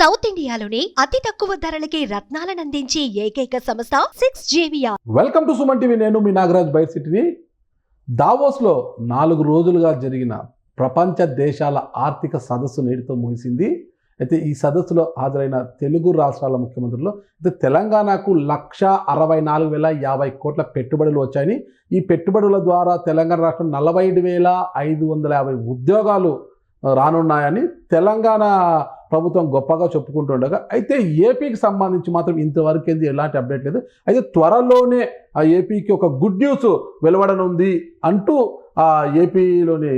South ఇండియాలోనే అతి తక్కువ ధరలకి రత్నాలనందించే ఏకైక సంస్థ 6JVR. Welcome to Suman TV. నేను మీ నాగరాజ్ బైట్ సిటీని. దావోస్లో 4 రోజులుగా జరిగిన ప్రపంచ దేశాల ఆర్థిక సదస్సు నేటితో ముగిసింది. అయితే ఈ సదస్సులో హాజరైన తెలుగు రాష్ట్రాల ముఖ్యమంత్రులు అయితే తెలంగాణకు 1,64,050 కోట్ల పెట్టుబడులు వచ్చాయని, ఈ పెట్టుబడుల ద్వారా తెలంగాణ రాష్ట్రం 47,550 ఉద్యోగాలు రానున్నాయని తెలంగాణ ప్రభుత్వం గొప్పగా చెప్పుకుంటుండగా, అయితే ఏపీకి సంబంధించి మాత్రం ఇంతవరకు ఎలాంటి అప్డేట్ లేదు. అయితే త్వరలోనే ఆ ఏపీకి ఒక గుడ్ న్యూస్ వెలువడనుంది అంటూ ఆ ఏపీలోని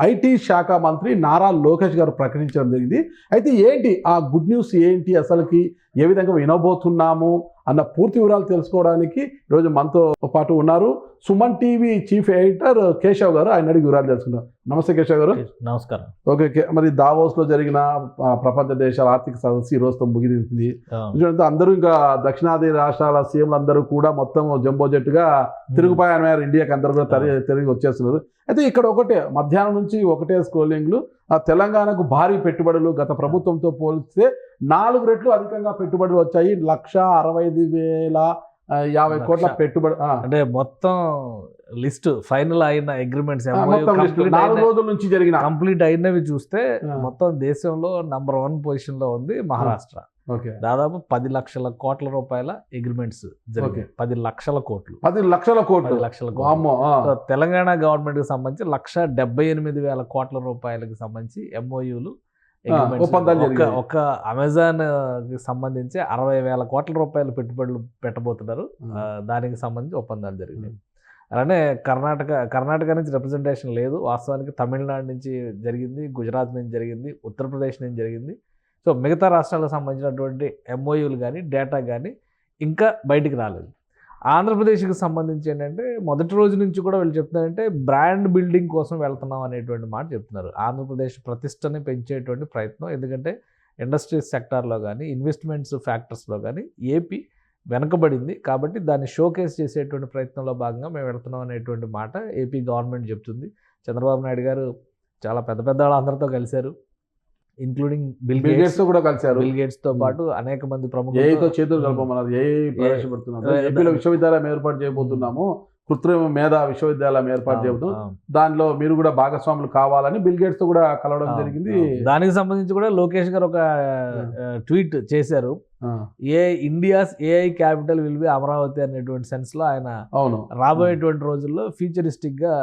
ఐటీ శాఖ మంత్రి నారా లోకేష్ గారు ప్రకటించడం జరిగింది. అయితే ఏంటి ఆ గుడ్ న్యూస్, ఏంటి అసలుకి ఏ విధంగా వినబోతున్నాము అన్న పూర్తి వివరాలు తెలుసుకోవడానికి ఈరోజు మనతో పాటు ఉన్నారు Suman TV chief editor Keshav గారు. ఆయన అడిగి వివరాలు తెలుసుకున్నారు. నమస్తే కేశవ్ గారు. నమస్కారం. ఓకే, మరి దావోస్లో జరిగిన ప్రపంచ దేశాల ఆర్థిక సదస్సు ఈ రోజుతో ముగిసింది. అందరూ ఇంకా దక్షిణాది రాష్ట్రాల సీఎంలు అందరూ కూడా మొత్తం జంబో జట్టుగా తిరుగుపాయనమయ్యారు. ఇండియాకి అందరూ కూడా తిరిగి వచ్చేస్తున్నారు. అయితే ఇక్కడ మధ్యాహ్నం నుంచి ఒకటే స్క్రోలింగ్లు. ఆ తెలంగాణకు భారీ పెట్టుబడులు గత ప్రభుత్వంతో పోలిస్తే 4 రెట్లు అధికంగా పెట్టుబడులు వచ్చాయి. 1,65,050 కోట్ల పెట్టుబడి. అంటే మొత్తం లిస్ట్ ఫైనల్ అయిన అగ్రిమెంట్స్ 4 రోజుల నుంచి జరిగిన కంప్లీట్ అయినవి చూస్తే మొత్తం దేశంలో నంబర్ 1 పొజిషన్ లో ఉంది మహారాష్ట్ర. దాదాపు 10 లక్షల కోట్ల రూపాయల అగ్రిమెంట్స్ జరిగాయి. 10 లక్షల కోట్లు. 10 లక్షల కోట్లు. తెలంగాణ గవర్నమెంట్ కి సంబంధించి 1,78,000 కోట్ల రూపాయలకి సంబంధించి ఎంఓయూలు, ఒక అమెజాన్ కి సంబంధించి 60,000 కోట్ల రూపాయల పెట్టుబడులు పెట్టబోతున్నారు. దానికి సంబంధించి ఒప్పందాలు జరిగినాయి. అలానే కర్ణాటక నుంచి రిప్రజెంటేషన్ లేదు. వాస్తవానికి తమిళనాడు నుంచి జరిగింది, గుజరాత్ నుంచి జరిగింది, ఉత్తరప్రదేశ్ నుంచి జరిగింది. సో మిగతా రాష్ట్రాలకు సంబంధించినటువంటి ఎంఓయూలు కానీ డేటా కానీ ఇంకా బయటికి రాలేదు. ఆంధ్రప్రదేశ్కి సంబంధించి ఏంటంటే మొదటి రోజు నుంచి కూడా వీళ్ళు చెప్తున్నారంటే బ్రాండ్ బిల్డింగ్ కోసం వెళ్తున్నాం అనేటువంటి మాట చెప్తున్నారు. ఆంధ్రప్రదేశ్ ప్రతిష్టని పెంచేటువంటి ప్రయత్నం. ఎందుకంటే ఇండస్ట్రీస్ సెక్టార్లో కానీ ఇన్వెస్ట్మెంట్స్ ఫ్యాక్టర్స్లో కానీ ఏపీ వెనకబడింది. కాబట్టి దాన్ని షోకేస్ చేసేటువంటి ప్రయత్నంలో భాగంగా మేము వెళ్తున్నాం అనేటువంటి మాట ఏపీ గవర్నమెంట్ చెప్తుంది. చంద్రబాబు నాయుడు గారు చాలా పెద్ద అందరితో కలిశారు, ఇంక్లూడింగ్ బిల్ గేట్స్ తో కూడా కలిశారు. బిల్ గేట్స్ తో పాటు అనేక మంది ప్రముఖులతో చేతులు కలపమన్నారు. ఏపీలో విశ్వవిద్యాలయం ఏర్పాటు చేయబోతున్నాము, కృత్రిమ మేధా విశ్వవిద్యాలయం ఏర్పాటు చేయబోతున్నాం, దానిలో మీరు కూడా భాగస్వాములు కావాలని బిల్ గేట్స్ తో కూడా కలవడం జరిగింది. దానికి సంబంధించి కూడా లోకేష్ గారు ఒక ట్వీట్ చేశారు. India's AI capital will be Amaravati అనేటువంటి సెన్స్ లో ఆయన రాబోయేటువంటి రోజుల్లో ఫ్యూచరిస్టిక్ గా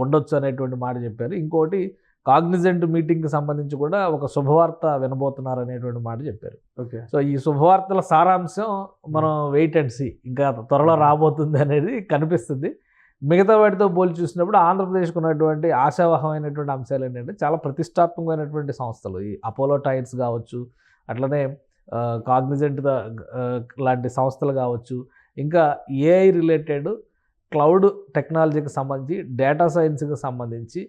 ఉండొచ్చు అనేటువంటి మాట చెప్పారు. ఇంకోటి కాగ్నిజెంట్ మీటింగ్కి సంబంధించి కూడా ఒక శుభవార్త వినబోతున్నారు అనేటువంటి మాట చెప్పారు. సో ఈ శుభవార్తల సారాంశం మనం వెయిట్ అండ్ సీ, ఇంకా త్వరలో రాబోతుంది అనేది కనిపిస్తుంది. మిగతా వాటితో పోల్చి చూసినప్పుడు ఆంధ్రప్రదేశ్కు ఉన్నటువంటి ఆశావహమైనటువంటి అంశాలు ఏంటంటే చాలా ప్రతిష్టాత్మకమైనటువంటి సంస్థలు. ఈ అపోలో టైర్స్ కావచ్చు, అట్లనే కాగ్నిజెంట్ లాంటి సంస్థలు కావచ్చు, ఇంకా ఏఐ రిలేటెడ్ క్లౌడ్ టెక్నాలజీకి సంబంధించి, డేటా సైన్స్కి సంబంధించి,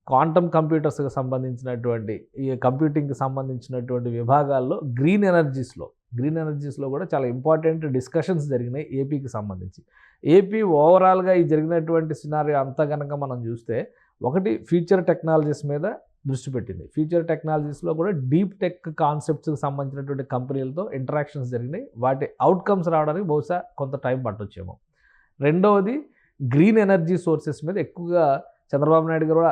క్వాంటమ్ కంప్యూటర్స్కి సంబంధించినటువంటి ఈ కంప్యూటింగ్కి సంబంధించినటువంటి విభాగాల్లో గ్రీన్ ఎనర్జీస్లో కూడా చాలా ఇంపార్టెంట్ డిస్కషన్స్ జరిగినాయి ఏపీకి సంబంధించి. ఏపీ ఓవరాల్గా ఈ జరిగినటువంటి సినారియో అంతా కనుక మనం చూస్తే, ఒకటి ఫ్యూచర్ టెక్నాలజీస్ మీద దృష్టి పెట్టింది. ఫ్యూచర్ టెక్నాలజీస్లో కూడా డీప్ టెక్ కాన్సెప్ట్స్కి సంబంధించినటువంటి కంపెనీలతో ఇంటరాక్షన్స్ జరిగినాయి. వాటి అవుట్కమ్స్ రావడానికి బహుశా కొంత టైం పట్టొచ్చేమో. రెండవది గ్రీన్ ఎనర్జీ సోర్సెస్ మీద ఎక్కువగా చంద్రబాబు నాయుడు గారు కూడా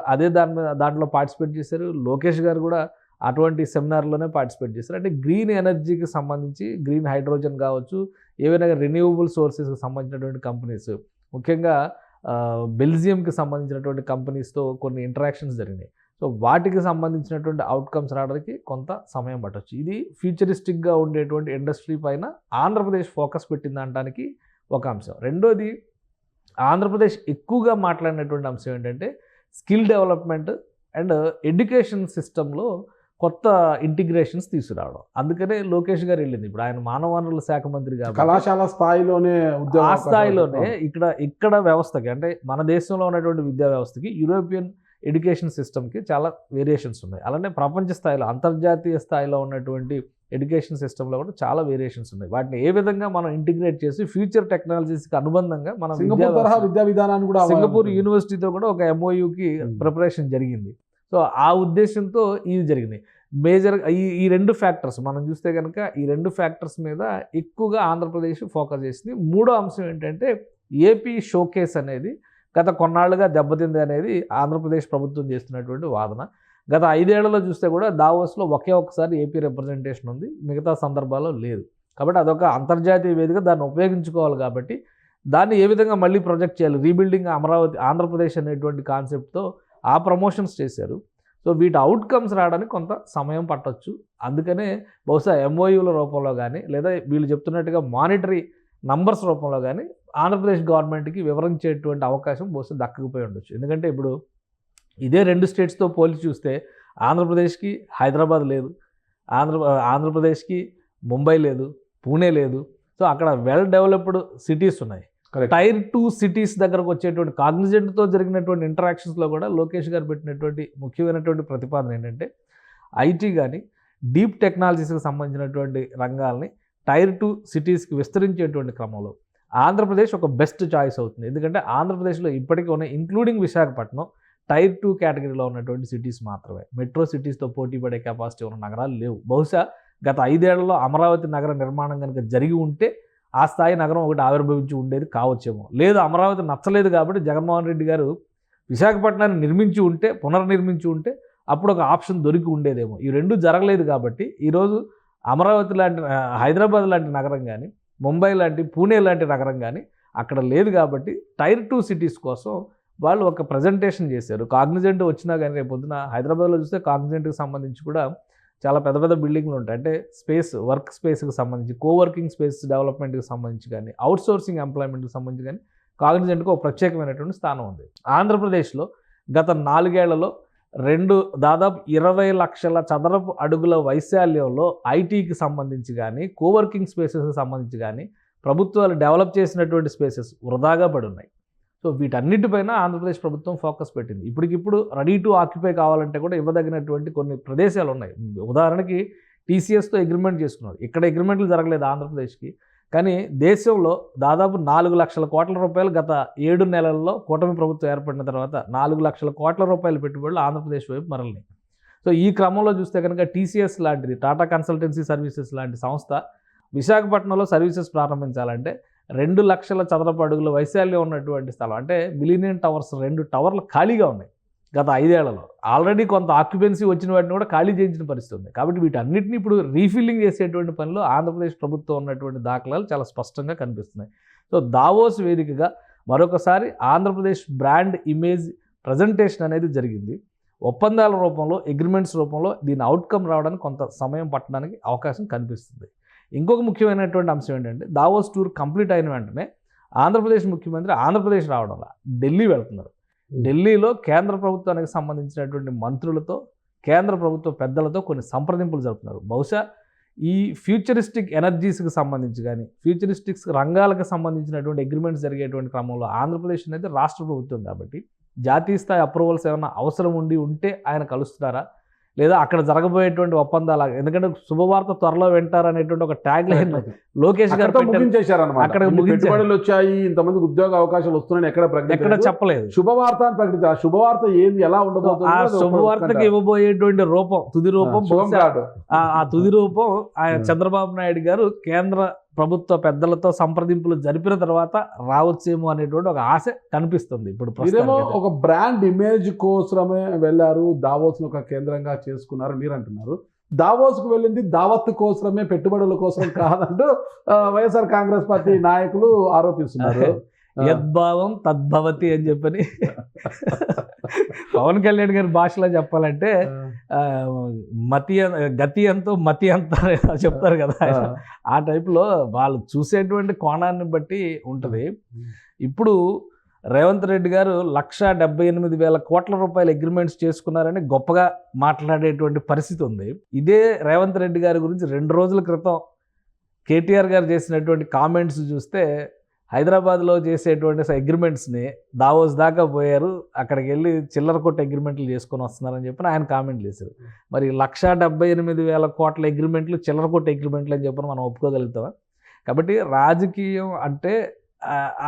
దాంట్లో పార్టిసిపేట్ చేశారు. లోకేష్ గారు కూడా అటువంటి సెమినార్లోనే పార్టిసిపేట్ చేశారు. అంటే గ్రీన్ ఎనర్జీకి సంబంధించి, గ్రీన్ హైడ్రోజన్ కావచ్చు, ఏవైనా రెన్యూవబుల్ సోర్సెస్కి సంబంధించినటువంటి కంపెనీస్, ముఖ్యంగా బెల్జియంకి సంబంధించినటువంటి కంపెనీస్తో కొన్ని ఇంటరాక్షన్స్ జరిగినాయి. సో వాటికి సంబంధించినటువంటి అవుట్కమ్స్ రావడానికి కొంత సమయం పట్టవచ్చు. ఇది ఫ్యూచరిస్టిక్గా ఉండేటువంటి ఇండస్ట్రీ పైన ఆంధ్రప్రదేశ్ ఫోకస్ పెట్టింది అనడానికి ఒక అంశం. రెండోది, ఆంధ్రప్రదేశ్ ఎక్కువగా మాట్లాడినటువంటి అంశం ఏంటంటే స్కిల్ డెవలప్మెంట్ అండ్ ఎడ్యుకేషన్ సిస్టంలో కొత్త ఇంటిగ్రేషన్స్ తీసుకురావడం. అందుకనే లోకేష్ గారు వెళ్ళింది. ఇప్పుడు ఆయన మానవ వనరుల శాఖ మంత్రి కాబట్టి కళాశాల స్థాయిలోనే ఆ స్థాయిలోనే ఇక్కడ వ్యవస్థకి, అంటే మన దేశంలో ఉన్నటువంటి విద్యా వ్యవస్థకి యూరోపియన్ ఎడ్యుకేషన్ సిస్టమ్కి చాలా వేరియేషన్స్ ఉన్నాయి. అలానే ప్రపంచ స్థాయిలో, అంతర్జాతీయ స్థాయిలో ఉన్నటువంటి ఎడ్యుకేషన్ సిస్టంలో కూడా చాలా వేరియేషన్స్ ఉన్నాయి. వాటిని ఏ విధంగా మనం ఇంటిగ్రేట్ చేసి ఫ్యూచర్ టెక్నాలజీస్కి అనుబంధంగా మనం విద్యా విధానాన్ని కూడా, సింగపూర్ యూనివర్సిటీతో కూడా ఒక ఎంఓయూకి ప్రిపరేషన్ జరిగింది. సో ఆ ఉద్దేశంతో ఇది జరిగినాయి. మేజర్ ఈ రెండు ఫ్యాక్టర్స్ మనం చూస్తే కనుక ఈ రెండు ఫ్యాక్టర్స్ మీద ఎక్కువగా ఆంధ్రప్రదేశ్ ఫోకస్ చేసింది. మూడో అంశం ఏంటంటే ఏపీ షోకేస్ అనేది గత కొన్నాళ్ళుగా దెబ్బతింది అనేది ఆంధ్రప్రదేశ్ ప్రభుత్వం చేస్తున్నటువంటి వాదన. గత 5 ఏళ్లలో చూస్తే కూడా దావోస్లో ఒకే ఒక్కసారి ఏపీ రిప్రజెంటేషన్ ఉంది, మిగతా సందర్భాల్లో లేదు. కాబట్టి అదొక అంతర్జాతీయ వేదిక, దాన్ని ఉపయోగించుకోవాలి. కాబట్టి దాన్ని ఏ విధంగా మళ్ళీ ప్రొజెక్ట్ చేయాలి, రీబిల్డింగ్ అమరావతి ఆంధ్రప్రదేశ్ అనేటువంటి కాన్సెప్ట్తో ఆ ప్రమోషన్స్ చేశారు. సో వీటి అవుట్కమ్స్ రావడానికి కొంత సమయం పట్టొచ్చు. అందుకనే బహుశా ఎంఓయూల రూపంలో కానీ లేదా వీళ్ళు చెప్తున్నట్టుగా మానిటరీ నంబర్స్ రూపంలో కానీ ఆంధ్రప్రదేశ్ గవర్నమెంట్కి వివరించేటువంటి అవకాశం బహుశా దక్కకపోయి ఉండొచ్చు. ఎందుకంటే ఇప్పుడు ఇదే 2 స్టేట్స్తో పోల్చి చూస్తే ఆంధ్రప్రదేశ్కి హైదరాబాద్ లేదు, ఆంధ్రప్రదేశ్కి ముంబై లేదు, పూణే లేదు. సో అక్కడ వెల్ డెవలప్డ్ సిటీస్ ఉన్నాయి. టైర్ 2 సిటీస్ దగ్గరకు వచ్చేటువంటి కాగ్నిజెంట్తో జరిగినటువంటి ఇంటరాక్షన్స్లో కూడా లోకేష్ గారు పెట్టినటువంటి ముఖ్యమైనటువంటి ప్రతిపాదన ఏంటంటే ఐటీ కానీ డీప్ టెక్నాలజీస్కి సంబంధించినటువంటి రంగాల్ని టైర్ 2 సిటీస్కి విస్తరించేటువంటి క్రమంలో ఆంధ్రప్రదేశ్ ఒక బెస్ట్ చాయిస్ అవుతుంది. ఎందుకంటే ఆంధ్రప్రదేశ్లో ఇప్పటికీ ఉన్న ఇంక్లూడింగ్ విశాఖపట్నం టైర్ 2 కేటగిరీలో ఉన్నటువంటి సిటీస్ మాత్రమే. మెట్రో సిటీస్తో పోటీ పడే కెపాసిటీ ఉన్న నగరాలు లేవు. బహుశా గత 5 ఏళ్లలో అమరావతి నగర నిర్మాణం కనుక జరిగి ఉంటే ఆ స్థాయి నగరం ఒకటి ఆవిర్భవించి ఉండేది కావచ్చేమో. లేదు, అమరావతి నచ్చలేదు కాబట్టి జగన్మోహన్ రెడ్డి గారు విశాఖపట్నాన్ని నిర్మించి ఉంటే, పునర్నిర్మించి ఉంటే అప్పుడు ఒక ఆప్షన్ దొరికి ఉండేదేమో. ఈ రెండు జరగలేదు కాబట్టి ఈరోజు అమరావతి లాంటి, హైదరాబాద్ లాంటి నగరం కానీ, ముంబై లాంటి, పూణే లాంటి నగరం కానీ అక్కడ లేదు. కాబట్టి టైర్ 2 సిటీస్ కోసం వాళ్ళు ఒక ప్రజెంటేషన్ చేశారు. కాగ్నిజెంట్ వచ్చినా కానీ రేపు పొద్దున హైదరాబాద్లో చూస్తే కాగ్నిజెంట్కి సంబంధించి కూడా చాలా పెద్ద పెద్ద బిల్డింగ్లు ఉంటాయి. అంటే స్పేస్, వర్క్ స్పేస్కి సంబంధించి, కోవర్కింగ్ స్పేస్ డెవలప్మెంట్కి సంబంధించి కానీ, అవుట్సోర్సింగ్ ఎంప్లాయ్మెంట్కి సంబంధించి కానీ కాగ్నిజెంట్కి ఒక ప్రత్యేకమైనటువంటి స్థానం ఉంది. ఆంధ్రప్రదేశ్లో గత 4 ఏళ్లలో దాదాపు 20 లక్షల చదరపు అడుగుల వైశాల్యంలో ఐటీకి సంబంధించి కానీ, కోవర్కింగ్ స్పేసెస్కి సంబంధించి కానీ ప్రభుత్వాలు డెవలప్ చేసినటువంటి స్పేసెస్ వృధాగా పడి ఉన్నాయి. సో వీటన్నిటిపైన ఆంధ్రప్రదేశ్ ప్రభుత్వం ఫోకస్ పెట్టింది. ఇప్పటికిప్పుడు రెడీ టు ఆక్యుపై కావాలంటే కూడా ఇవ్వదగినటువంటి కొన్ని ప్రదేశాలు ఉన్నాయి. ఉదాహరణకి టీసీఎస్తో అగ్రిమెంట్ చేసుకున్నారు. ఇక్కడ అగ్రిమెంట్లు జరగలేదు ఆంధ్రప్రదేశ్కి. కానీ దేశంలో దాదాపు 4 లక్షల కోట్ల రూపాయలు గత 7 నెలల్లో కూటమి ప్రభుత్వం ఏర్పడిన తర్వాత 4 లక్షల కోట్ల రూపాయల పెట్టుబడులు ఆంధ్రప్రదేశ్ వైపు మరలినాయి. సో ఈ క్రమంలో చూస్తే కనుక టీసీఎస్ లాంటిది, టాటా కన్సల్టెన్సీ సర్వీసెస్ లాంటి సంస్థ విశాఖపట్నంలో సర్వీసెస్ ప్రారంభించాలంటే 2 లక్షల చదరపు అడుగుల వైశాల్యం ఉన్నటువంటి స్థలం, అంటే మిలీనియం టవర్స్ 2 టవర్లు ఖాళీగా ఉన్నాయి గత 5 ఏళ్లలో. ఆల్రెడీ కొంత ఆక్యుపెన్సీ వచ్చిన వాటిని కూడా ఖాళీ చేయించిన పరిస్థితి ఉంది. కాబట్టి వీటన్నిటిని ఇప్పుడు రీఫిల్లింగ్ చేసేటువంటి పనిలో ఆంధ్రప్రదేశ్ ప్రభుత్వం ఉన్నటువంటి దాఖలాలు చాలా స్పష్టంగా కనిపిస్తున్నాయి. సో దావోస్ వేదికగా మరొకసారి ఆంధ్రప్రదేశ్ బ్రాండ్ ఇమేజ్ ప్రజెంటేషన్ అనేది జరిగింది. ఒప్పందాల రూపంలో, అగ్రిమెంట్స్ రూపంలో దీని అవుట్కమ్ రావడానికి కొంత సమయం పట్టడానికి అవకాశం కనిపిస్తుంది. ఇంకొక ముఖ్యమైనటువంటి అంశం ఏంటంటే దావోస్ టూర్ కంప్లీట్ అయిన వెంటనే ఆంధ్రప్రదేశ్ ముఖ్యమంత్రి ఆంధ్రప్రదేశ్ రావడంలా ఢిల్లీ వెళ్తున్నారు. ఢిల్లీలో కేంద్ర ప్రభుత్వానికి సంబంధించినటువంటి మంత్రులతో, కేంద్ర ప్రభుత్వ పెద్దలతో కొన్ని సంప్రదింపులు జరుపుతున్నారు. బహుశా ఈ ఫ్యూచరిస్టిక్ ఎనర్జీస్కి సంబంధించి కానీ, ఫ్యూచరిస్టిక్స్ రంగాలకు సంబంధించినటువంటి అగ్రిమెంట్స్ జరిగేటువంటి క్రమంలో ఆంధ్రప్రదేశ్ అనేది రాష్ట్ర ప్రభుత్వం కాబట్టి జాతీయ స్థాయి అప్రూవల్స్ ఏమైనా అవసరం ఉంటే ఆయన కలుస్తున్నారా, లేదా అక్కడ జరగబోయేటువంటి ఒప్పందాలు, ఎందుకంటే శుభవార్త త్వరలో వింటారు అనేటువంటి ఒక ట్యాగ్ లైన్ లోకేష్ గారు అక్కడ పెట్టుబడులు వచ్చాయి, ఇంతమందికి ఉద్యోగ అవకాశాలు వస్తున్నాయని ఎక్కడ చెప్పలేదు. శుభవార్త అని ప్రకటించారు. శుభవార్త ఏంది, ఎలా ఉండబోతుంది, ఆ శుభవార్తకి ఇవ్వబోయేటువంటి రూపం, తుది రూపం, ఆ తుది రూపం ఆయన చంద్రబాబు నాయుడు గారు కేంద్ర ప్రభుత్వ పెద్దలతో సంప్రదింపులు జరిపిన తర్వాత రావచ్చేమో అనేటువంటి ఒక ఆశ కనిపిస్తుంది. ఇప్పుడు ఒక బ్రాండ్ ఇమేజ్ కోసమే వెళ్ళారు, దావోస్ ఒక కేంద్రంగా చేసుకున్నారు మీరు అంటున్నారు. దావోస్కు వెళ్ళింది దావత్ కోసమే, పెట్టుబడుల కోసం కాదంటూ వైఎస్ఆర్ కాంగ్రెస్ పార్టీ నాయకులు ఆరోపిస్తున్నారు. యద్భావం తద్భవతి అని చెప్పని పవన్ కళ్యాణ్ గారి భాషలో చెప్పాలంటే గతి ఎంతో మతి అంత చెప్తారు కదా, ఆ టైప్లో వాళ్ళు చూసేటువంటి కోణాన్ని బట్టి ఉంటుంది. ఇప్పుడు రేవంత్ రెడ్డి గారు 1,78,000 కోట్ల రూపాయల అగ్రిమెంట్స్ చేసుకున్నారని గొప్పగా మాట్లాడేటువంటి పరిస్థితి ఉంది. ఇదే రేవంత్ రెడ్డి గారి గురించి 2 రోజుల క్రితం కేటీఆర్ గారు చేసినటువంటి కామెంట్స్ చూస్తే హైదరాబాద్లో చేసేటువంటి అగ్రిమెంట్స్ని దావోస్ దాకా పోయారు, అక్కడికి వెళ్ళి చిల్లర కొట్టు అగ్రిమెంట్లు చేసుకొని వస్తున్నారని చెప్పి ఆయన కామెంట్లు చేశారు. మరి 1,78,000 కోట్ల అగ్రిమెంట్లు చిల్లర కొట్టు అగ్రిమెంట్లు అని చెప్పి మనం ఒప్పుకోగలుగుతామా? కాబట్టి రాజకీయం అంటే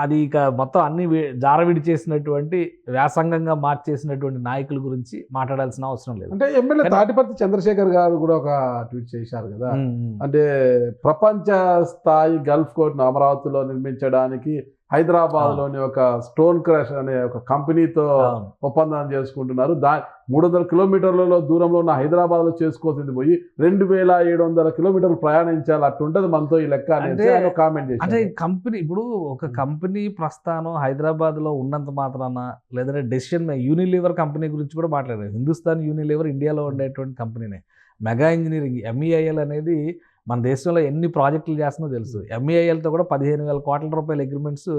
అది ఇక మొత్తం అన్ని జారవిడి చేసినటువంటి వ్యాసంగంగా మార్చేసినటువంటి నాయకుల గురించి మాట్లాడాల్సిన అవసరం లేదు. అంటే ఎమ్మెల్యే తాటిపర్తి చంద్రశేఖర్ గారు కూడా ఒక ట్వీట్ చేశారు కదా, అంటే ప్రపంచ స్థాయి గల్ఫ్ కోర్టును అమరావతిలో నిర్మించడానికి హైదరాబాద్లోని ఒక స్టోన్ క్రష్ అనే ఒక కంపెనీతో ఒప్పందం చేసుకుంటున్నారు. 300 కిలోమీటర్లలో దూరంలో ఉన్న హైదరాబాద్లో చేసుకోవాల్సింది పోయి 2700 కిలోమీటర్లు ప్రయాణించాలి, అట్టుంటది మనతో ఈ లెక్క అని కామెంట్ చేశారు. అంటే కంపెనీ ఇప్పుడు ఒక కంపెనీ ప్రస్థానం హైదరాబాద్లో ఉన్నంత మాత్రాన, లేదంటే డెసిషన్ యూనిలీవర్ కంపెనీ గురించి కూడా మాట్లాడారు. హిందుస్థాన్ యూనిలీవర్ ఇండియాలో ఉండేటువంటి కంపెనీనే. మెగా ఇంజనీరింగ్ MEIL అనేది మన దేశంలో ఎన్ని ప్రాజెక్టులు చేస్తుందో తెలుసు. MEILతో కూడా 15,000 కోట్ల రూపాయల అగ్రిమెంట్స్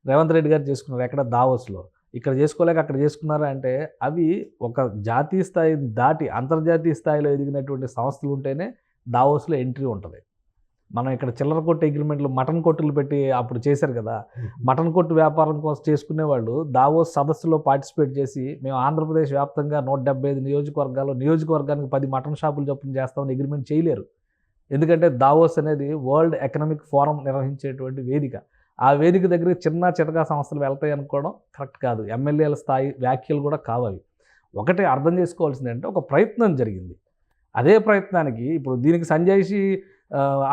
రేవంత్ రెడ్డి గారు చేసుకున్నారు. ఎక్కడ దావోస్లో. ఇక్కడ చేసుకోలేక అక్కడ చేసుకున్నారా అంటే అవి ఒక జాతీయ స్థాయి దాటి అంతర్జాతీయ స్థాయిలో ఎదిగినటువంటి సంస్థలు ఉంటేనే దావోస్లో ఎంట్రీ ఉంటుంది. మనం ఇక్కడ చిల్లర కొట్టు అగ్రిమెంట్లు మటన్ కొట్టులు పెట్టి అప్పుడు చేశారు కదా, మటన్ కొట్టు వ్యాపారం కోసం చేసుకునే వాళ్ళు దావోస్ సదస్సులో పార్టిసిపేట్ చేసి మేము ఆంధ్రప్రదేశ్ వ్యాప్తంగా 175 నియోజకవర్గానికి 10 మటన్ షాపులు చొప్పున చేస్తామని అగ్రిమెంట్ చేయలేరు. ఎందుకంటే దావోస్ అనేది వరల్డ్ ఎకనామిక్ ఫోరం నిర్వహించేటువంటి వేదిక. ఆ వేదిక దగ్గర చిన్న చితకా సంస్థలు వెళ్తాయి అనుకోవడం కరెక్ట్ కాదు. ఎమ్మెల్యేల స్థాయి వ్యాఖ్యలు కూడా కావాలి. ఒకటి అర్థం చేసుకోవాల్సింది అంటే ఒక ప్రయత్నం జరిగింది. అదే ప్రయత్నానికి ఇప్పుడు దీనికి సంజయ్షి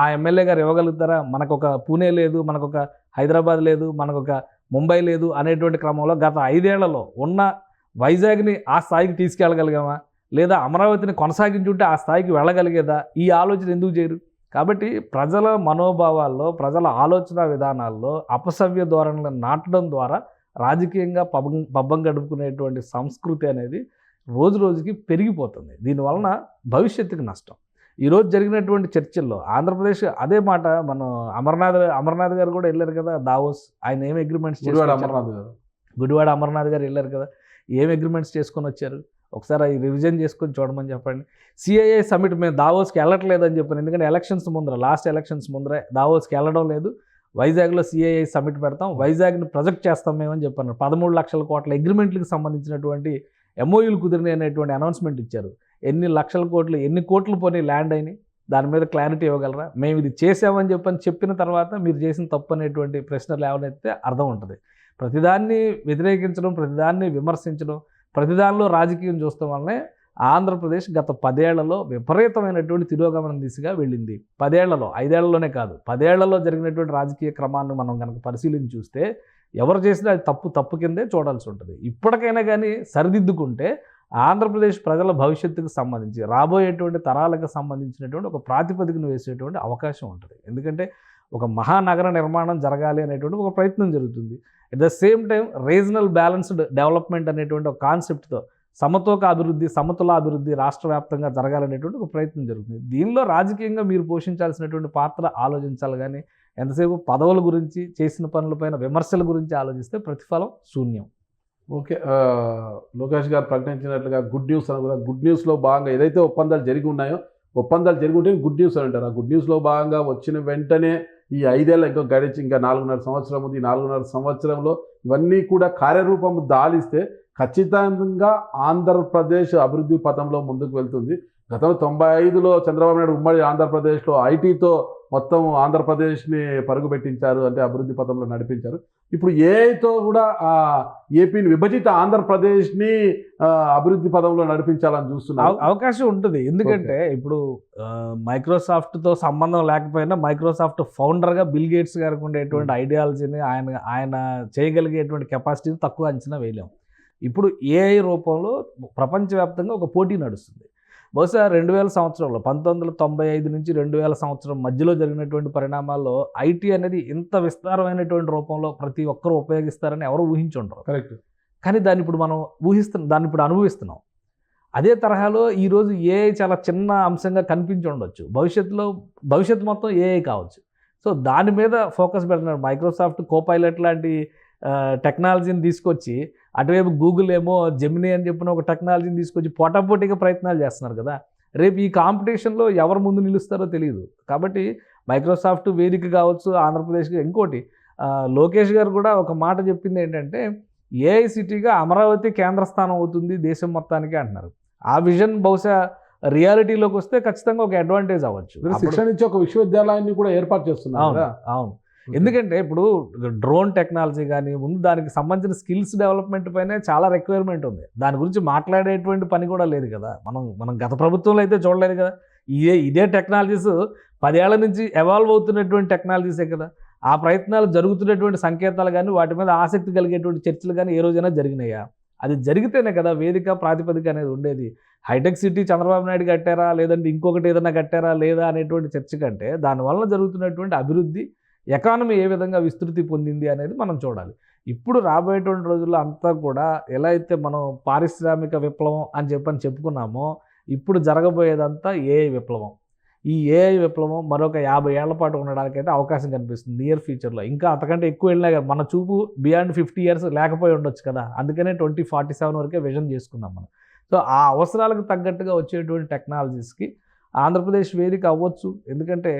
ఆ ఎమ్మెల్యే గారు ఇవ్వగలుగుతారా? మనకొక పూణే లేదు, మనకొక హైదరాబాద్ లేదు, మనకొక ముంబై లేదు అనేటువంటి క్రమంలో గత 5 ఏళ్లలో ఉన్న వైజాగ్ని ఆ స్థాయికి తీసుకెళ్ళగలిగామా, లేదా అమరావతిని కొనసాగించుంటే ఆ స్థాయికి వెళ్ళగలిగేదా? ఈ ఆలోచన ఎందుకు చేయరు? కాబట్టి ప్రజల మనోభావాల్లో, ప్రజల ఆలోచన విధానాల్లో అపసవ్య ధోరణులను నాటడం ద్వారా రాజకీయంగా పబ్బం గడుపుకునేటువంటి సంస్కృతి అనేది రోజు రోజుకి పెరిగిపోతుంది. దీనివలన భవిష్యత్తుకి నష్టం. ఈరోజు జరిగినటువంటి చర్చల్లో ఆంధ్రప్రదేశ్ అదే మాట మనం అమర్నాథ్ గారు కూడా వెళ్ళారు కదా దావోస్. ఆయన ఏం అగ్రిమెంట్స్ గుడివాడ అమర్నాథ్ గారు వెళ్ళారు కదా, ఏం అగ్రిమెంట్స్ చేసుకొని వచ్చారు? ఒకసారి అవి రివిజన్ చేసుకొని చూడమని చెప్పండి. CII సమిట్ మేము దావోస్కి వెళ్ళట్లేదని చెప్పాను. ఎందుకంటే లాస్ట్ ఎలక్షన్స్ ముందర దావోస్కి వెళ్ళడం లేదు, వైజాగ్లో CII సమిట్ పెడతాం, వైజాగ్ని ప్రొజెక్ట్ చేస్తాం మేమని చెప్పాను. 13 లక్షల కోట్ల అగ్రిమెంట్లకు సంబంధించినటువంటి MOUలు కుదిరినాయి అనేటువంటి అనౌన్స్మెంట్ ఇచ్చారు. ఎన్ని లక్షల కోట్లు, ఎన్ని కోట్లు పోనీ ల్యాండ్ అయినాయి, దాని మీద క్లారిటీ ఇవ్వగలరా? మేము ఇది చేసామని చెప్పిన తర్వాత మీరు చేసిన తప్పు అనేటువంటి ప్రశ్నలు ఏమైతే అర్థం ఉంటుంది. ప్రతిదాన్ని వ్యతిరేకించడం, ప్రతిదాన్ని విమర్శించడం, ప్రతిదానిలో రాజకీయం చూడటం వల్లనే ఆంధ్రప్రదేశ్ గత 10 ఏళ్లలో విపరీతమైనటువంటి తిరోగమనం దిశగా వెళ్ళింది. 10 ఏళ్లలో, 5 ఏళ్లలోనే కాదు, 10 ఏళ్లలో జరిగినటువంటి రాజకీయ క్రమాన్ని మనం కనుక పరిశీలించి చూస్తే ఎవరు చేసినా అది తప్పు కిందే చూడాల్సి ఉంటుంది. ఇప్పటికైనా కానీ సరిదిద్దుకుంటే ఆంధ్రప్రదేశ్ ప్రజల భవిష్యత్తుకు సంబంధించి, రాబోయేటువంటి తరాలకు సంబంధించినటువంటి ఒక ప్రాతిపదికను వేసేటువంటి అవకాశం ఉంటుంది. ఎందుకంటే ఒక మహానగర నిర్మాణం జరగాలి అనేటువంటి ఒక ప్రయత్నం జరుగుతుంది. At the same time regional balanced development అనేటువంటి ఒక కాన్సెప్ట్తో సమతుల అభివృద్ధి రాష్ట్ర వ్యాప్తంగా జరగాలనేటువంటి ఒక ప్రయత్నం జరుగుతుంది. దీనిలో రాజకీయంగా మీరు పోషించాల్సినటువంటి పాత్ర ఆలోచించాలి. కానీ ఎంతసేపు పదవుల గురించి, చేసిన పనులపైన విమర్శల గురించి ఆలోచిస్తే ప్రతిఫలం శూన్యం. ఓకే, లోకేష్ గారు ప్రకటించినట్లుగా గుడ్ న్యూస్ అని కూడా, గుడ్ న్యూస్లో భాగంగా ఏదైతే ఒప్పందాలు జరిగి ఉన్నాయో, ఒప్పందాలు జరిగి ఉంటే గుడ్ న్యూస్ అని అంటారు. ఆ గుడ్ న్యూస్లో భాగంగా వచ్చిన వెంటనే ఈ 5 ఏళ్ళ ఇంకా గడిచి ఇంకా 4.5 సంవత్సరం ఉంది. ఈ 4.5 సంవత్సరంలో ఇవన్నీ కూడా కార్యరూపం దాలిస్తే ఖచ్చితంగా ఆంధ్రప్రదేశ్ అభివృద్ధి పథంలో ముందుకు వెళ్తుంది. గతంలో 95లో చంద్రబాబు నాయుడు ఉమ్మడి ఆంధ్రప్రదేశ్లో ఐటీతో మొత్తం ఆంధ్రప్రదేశ్ని పరుగు పెట్టించారు, అంటే అభివృద్ధి పథంలో నడిపించారు. ఇప్పుడు ఏఐతో కూడా ఏపీని విభజిత ఆంధ్రప్రదేశ్ని అభివృద్ధి పథంలో నడిపించాలని చూస్తున్నారు. అవకాశం ఉంటుంది. ఎందుకంటే ఇప్పుడు మైక్రోసాఫ్ట్తో సంబంధం లేకపోయినా మైక్రోసాఫ్ట్ ఫౌండర్గా బిల్ గేట్స్ గారికి ఉండేటువంటి ఐడియాలజీని, ఆయన చేయగలిగేటువంటి కెపాసిటీని తక్కువ అంచనా వేయలేము. ఇప్పుడు ఏఐ రూపంలో ప్రపంచవ్యాప్తంగా ఒక పోటీ నడుస్తుంది. బహుశా 2000 సంవత్సరంలో 1995 నుంచి 2000 సంవత్సరం మధ్యలో జరిగినటువంటి పరిణామాల్లో ఐటీ అనేది ఇంత విస్తారమైనటువంటి రూపంలో ప్రతి ఒక్కరూ ఉపయోగిస్తారని ఎవరు ఊహించుంటారు. కరెక్ట్. కానీ దాన్ని ఇప్పుడు మనం దాన్ని ఇప్పుడు అనుభవిస్తున్నాం. అదే తరహాలో ఈరోజు ఏఐ చాలా చిన్న అంశంగా కనిపించి ఉండొచ్చు, భవిష్యత్తు మొత్తం ఏఐ కావచ్చు. సో దాని మీద ఫోకస్ పెడుతున్నారు. మైక్రోసాఫ్ట్ కోపైలట్ లాంటి టెక్నాలజీని తీసుకొచ్చి, అటువైపు గూగుల్ ఏమో జెమినీ అని చెప్పిన ఒక టెక్నాలజీని తీసుకొచ్చి పోటాపోటీగా ప్రయత్నాలు చేస్తున్నారు కదా. రేపు ఈ కాంపిటీషన్లో ఎవరు ముందు నిలుస్తారో తెలియదు. కాబట్టి మైక్రోసాఫ్ట్ వేదిక కావచ్చు ఆంధ్రప్రదేశ్కి. ఇంకోటి లోకేష్ గారు కూడా ఒక మాట చెప్పింది ఏంటంటే, ఏఐ సిటీగా అమరావతి కేంద్ర స్థానం అవుతుంది దేశం మొత్తానికి అంటున్నారు. ఆ విజన్ బహుశా రియాలిటీలోకి వస్తే ఖచ్చితంగా ఒక అడ్వాంటేజ్ అవ్వచ్చు. శిక్షణ ఇచ్చి ఒక విశ్వవిద్యాలయాన్ని కూడా ఏర్పాటు చేస్తున్నారు. అవును. ఎందుకంటే ఇప్పుడు డ్రోన్ టెక్నాలజీ కానీ ముందు దానికి సంబంధించిన స్కిల్స్ డెవలప్మెంట్ పైనే చాలా రిక్వైర్మెంట్ ఉంది. దాని గురించి మాట్లాడేటువంటి పని కూడా లేదు కదా. మనం గత ప్రభుత్వంలో అయితే చూడలేదు కదా. ఇదే టెక్నాలజీస్ 10 ఏళ్ల నుంచి ఎవాల్వ్ అవుతున్నటువంటి టెక్నాలజీసే కదా. ఆ ప్రయత్నాలు జరుగుతున్నటువంటి సంకేతాలు కానీ వాటి మీద ఆసక్తి కలిగేటువంటి చర్చలు కానీ ఏ రోజైనా జరిగినాయా? అది జరిగితేనే కదా వేదిక ప్రాతిపదిక అనేది ఉండేది. హైటెక్ సిటీ చంద్రబాబు నాయుడు కట్టారా, లేదంటే ఇంకొకటి ఏదైనా కట్టారా లేదా అనేటువంటి చర్చ కంటే దానివల్ల జరుగుతున్నటువంటి అభివృద్ధి, ఎకానమీ ఏ విధంగా విస్తృతి పొందింది అనేది మనం చూడాలి. ఇప్పుడు రాబోయేటువంటి రోజుల్లో అంతా కూడా ఎలా అయితే మనం పారిశ్రామిక విప్లవం అని చెప్పుకున్నామో, ఇప్పుడు జరగబోయేదంతా ఏఐ విప్లవం. ఈ ఏఐ విప్లవం మరొక 50 ఏళ్ల పాటు ఉండడానికైతే అవకాశం కనిపిస్తుంది నియర్ ఫ్యూచర్లో. ఇంకా అంతకంటే ఎక్కువ వెళ్ళినా కదా, మన చూపు బియాండ్ 50 ఇయర్స్ లేకపోయి ఉండొచ్చు కదా. అందుకనే 2047 వరకే విజన్ చేసుకున్నాం మనం. సో ఆ అవసరాలకు తగ్గట్టుగా వచ్చేటువంటి టెక్నాలజీస్కి ఆంధ్రప్రదేశ్ వేదిక అవ్వచ్చు. ఎందుకంటే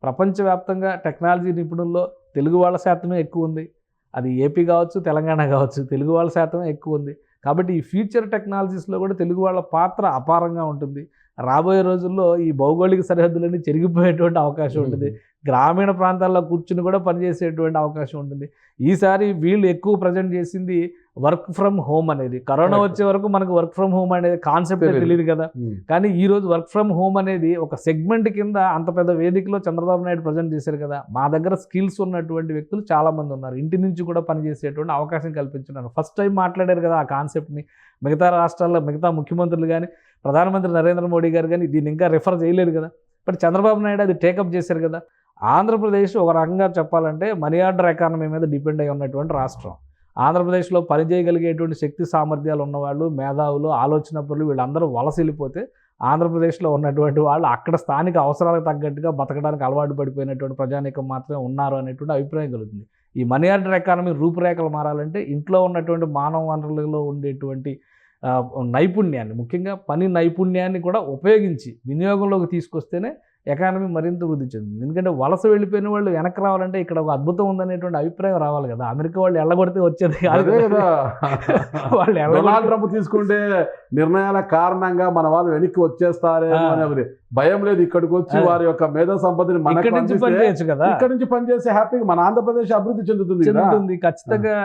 ప్రపంచవ్యాప్తంగా టెక్నాలజీ నిపుణుల్లో తెలుగు వాళ్ళ శాతమే ఎక్కువ ఉంది. అది ఏపీ కావచ్చు, తెలంగాణ కావచ్చు, తెలుగు వాళ్ళ శాతమే ఎక్కువ ఉంది. కాబట్టి ఈ ఫ్యూచర్ టెక్నాలజీస్లో కూడా తెలుగు వాళ్ళ పాత్ర అపారంగా ఉంటుంది. రాబోయే రోజుల్లో ఈ భౌగోళిక సరిహద్దులన్నీ చెరిగిపోయేటువంటి అవకాశం ఉంటుంది. గ్రామీణ ప్రాంతాల్లో కూర్చుని కూడా పనిచేసేటువంటి అవకాశం ఉంటుంది. ఈసారి వీళ్ళు ఎక్కువ ప్రజెంట్ చేసింది వర్క్ ఫ్రమ్ హోమ్ అనేది. కరోనా వచ్చే వరకు మనకు వర్క్ ఫ్రమ్ హోమ్ అనేది కాన్సెప్ట్ తెలియదు కదా. కానీ ఈ రోజు వర్క్ ఫ్రమ్ హోమ్ అనేది ఒక సెగ్మెంట్ కింద అంత పెద్ద వేదికలో చంద్రబాబు నాయుడు ప్రజెంట్ చేశారు కదా. మా దగ్గర స్కిల్స్ ఉన్నటువంటి వ్యక్తులు చాలా మంది ఉన్నారు, ఇంటి నుంచి కూడా పనిచేసేటువంటి అవకాశం కల్పించున్నారు. ఫస్ట్ టైం మాట్లాడారు కదా ఆ కాన్సెప్ట్ని. మిగతా రాష్ట్రాల్లో మిగతా ముఖ్యమంత్రులు కానీ ప్రధానమంత్రి నరేంద్ర మోడీ గారు కానీ దీన్ని ఇంకా రిఫర్ చేయలేదు కదా. బట్ చంద్రబాబు నాయుడు అది టేకప్ చేశారు కదా. ఆంధ్రప్రదేశ్ ఒక రకంగా చెప్పాలంటే మనీ ఆర్డర్ ఎకానమీ మీద డిపెండ్ అయి ఉన్నటువంటి రాష్ట్రం. ఆంధ్రప్రదేశ్లో పనిచేయగలిగేటువంటి శక్తి సామర్థ్యాలు ఉన్నవాళ్ళు, మేధావులు, ఆలోచనపరులు వీళ్ళందరూ వలస వెళ్ళిపోతే ఆంధ్రప్రదేశ్లో ఉన్నటువంటి వాళ్ళు అక్కడ స్థానిక అవసరాలకు తగ్గట్టుగా బతకడానికి అలవాటు పడిపోయినటువంటి ప్రజానీకం మాత్రమే ఉన్నారు అనేటువంటి అభిప్రాయం కలుగుతుంది. ఈ మనీ ఆర్డర్ ఎకానమీ రూపురేఖలు మారాలంటే ఇంట్లో ఉన్నటువంటి మానవ వనరులలో ఉండేటువంటి నైపుణ్యాన్ని, ముఖ్యంగా పని నైపుణ్యాన్ని కూడా ఉపయోగించి వినియోగంలోకి తీసుకొస్తేనే ఎకానమీ మరింత వృద్ధి చెందింది. ఎందుకంటే వలస వెళ్ళిపోయిన వాళ్ళు వెనక్కి రావాలంటే ఇక్కడ ఒక అద్భుతం ఉందనేటువంటి అభిప్రాయం రావాలి కదా. అమెరికా వాళ్ళు ఎల్లగొడితే వచ్చేది కాదు కదా. వాళ్ళు డొనాల్డ్ ట్రంప్ తీసుకుంటే నిర్ణయాల కారణంగా మన వాళ్ళు వెనక్కి వచ్చేస్తారే అనే భయం లేదు. ఇక్కడికి వచ్చి వారి యొక్క మేధో సంపత్తిని ఇక్కడ నుంచి పనిచేయచ్చు కదా. ఇక్కడ నుంచి పనిచేసి హ్యాపీగా మన ఆంధ్రప్రదేశ్ అభివృద్ధి చెందుతుంది. ఖచ్చితంగా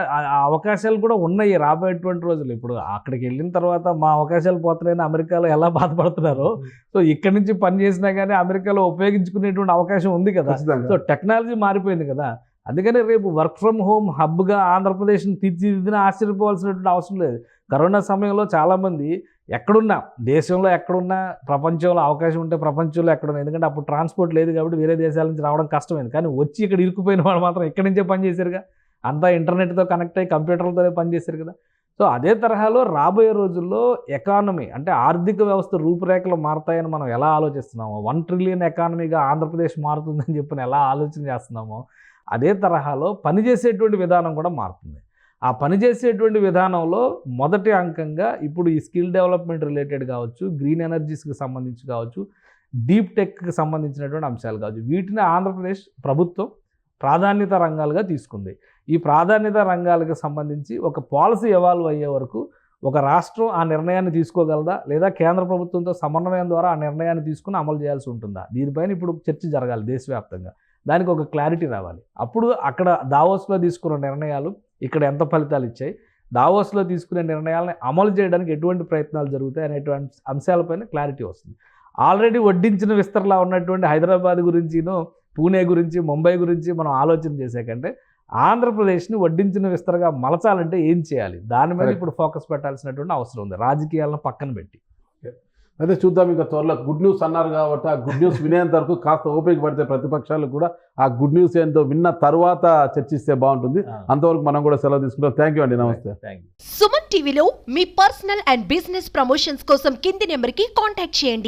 అవకాశాలు కూడా ఉన్నాయి రాబోయేటువంటి రోజులు. ఇప్పుడు అక్కడికి వెళ్ళిన తర్వాత మా అవకాశాలు పోతున్నాయని అమెరికాలో ఎలా బాధపడుతున్నారో, సో ఇక్కడ నుంచి పని చేసినా కానీ అమెరికాలో ఉపయోగించుకునేటువంటి అవకాశం ఉంది కదా. సో టెక్నాలజీ మారిపోయింది కదా. అందుకని రేపు వర్క్ ఫ్రమ్ హోమ్ హబ్గా ఆంధ్రప్రదేశ్ని తీర్చిదిద్దిన ఆశ్చర్యపోవాల్సినటువంటి అవసరం లేదు. కరోనా సమయంలో చాలామంది ఎక్కడున్నా, దేశంలో ఎక్కడున్నా, ప్రపంచంలో అవకాశం ఉంటే ప్రపంచంలో ఎక్కడున్నా, ఎందుకంటే అప్పుడు ట్రాన్స్పోర్ట్ లేదు కాబట్టి వేరే దేశాల నుంచి రావడం కష్టమైంది. కానీ వచ్చి ఇక్కడ ఇరుక్కుపోయిన వాళ్ళు మాత్రం ఇక్కడి నుంచే పనిచేశారుగా. అంతా ఇంటర్నెట్తో కనెక్ట్ అయ్యి కంప్యూటర్లతోనే పనిచేశారు కదా. సో అదే తరహాలో రాబోయే రోజుల్లో ఎకానమీ అంటే ఆర్థిక వ్యవస్థ రూపురేఖలు మారుతాయని మనం ఎలా ఆలోచిస్తున్నామో, 1 ట్రిలియన్ ఎకానమీగా ఆంధ్రప్రదేశ్ మారుతుందని చెప్పి ఎలా ఆలోచన చేస్తున్నామో, అదే తరహాలో పనిచేసేటువంటి విధానం కూడా మారుతుంది. ఆ పనిచేసేటువంటి విధానంలో మొదటి అంకంగా ఇప్పుడు ఈ స్కిల్ డెవలప్మెంట్ రిలేటెడ్ కావచ్చు, గ్రీన్ ఎనర్జీస్కి సంబంధించి కావచ్చు, డీప్ టెక్కి సంబంధించినటువంటి అంశాలు కావచ్చు, వీటిని ఆంధ్రప్రదేశ్ ప్రభుత్వం ప్రాధాన్యత రంగాలుగా తీసుకుంది. ఈ ప్రాధాన్యత రంగాలకు సంబంధించి ఒక పాలసీ ఎవాల్వ్ అయ్యే వరకు ఒక రాష్ట్రం ఆ నిర్ణయాన్ని తీసుకోగలదా, లేదా కేంద్ర ప్రభుత్వంతో సమన్వయం ద్వారా ఆ నిర్ణయాన్ని తీసుకుని అమలు చేయాల్సి ఉంటుందా, దీనిపైన ఇప్పుడు చర్చ జరగాలి దేశవ్యాప్తంగా. దానికి ఒక క్లారిటీ రావాలి. అప్పుడు అక్కడ దావోస్లో తీసుకున్న నిర్ణయాలు ఇక్కడ ఎంత ఫలితాలు ఇచ్చాయి, దావోస్లో తీసుకునే నిర్ణయాలను అమలు చేయడానికి ఎటువంటి ప్రయత్నాలు జరుగుతాయి అనేటువంటి అంశాలపైన క్లారిటీ వస్తుంది. ఆల్రెడీ వడ్డించిన విస్తరలా ఉన్నటువంటి హైదరాబాద్ గురించినో, పూణే గురించి, ముంబై గురించి మనం ఆలోచన చేసే కంటే ఆంధ్రప్రదేశ్ని వడ్డించిన విస్తరగా మలచాలంటే ఏం చేయాలి, దాని మీద ఇప్పుడు ఫోకస్ పెట్టాల్సినటువంటి అవసరం ఉంది, రాజకీయాలను పక్కన పెట్టి. అదే చూద్దాం. ఇంకా త్వరలో గుడ్ న్యూస్ అన్నారు కాబట్టి ఆ గుడ్ న్యూస్ వినేంత వరకు కాస్త ఓపిక పడితే ప్రతిపక్షాలు కూడా ఆ గుడ్ న్యూస్ ఏంటో విన్న తర్వాత చర్చిస్తే బాగుంటుంది. అంతవరకు మనం కూడా సెలవు తీసుకుంటాం. థ్యాంక్ యూ అండి. నమస్తే. సుమన్ టీవీలో మీ పర్సనల్ అండ్ బిజినెస్ ప్రమోషన్స్ కోసం కింది నెంబర్కి కాంటాక్ట్ చేయండి.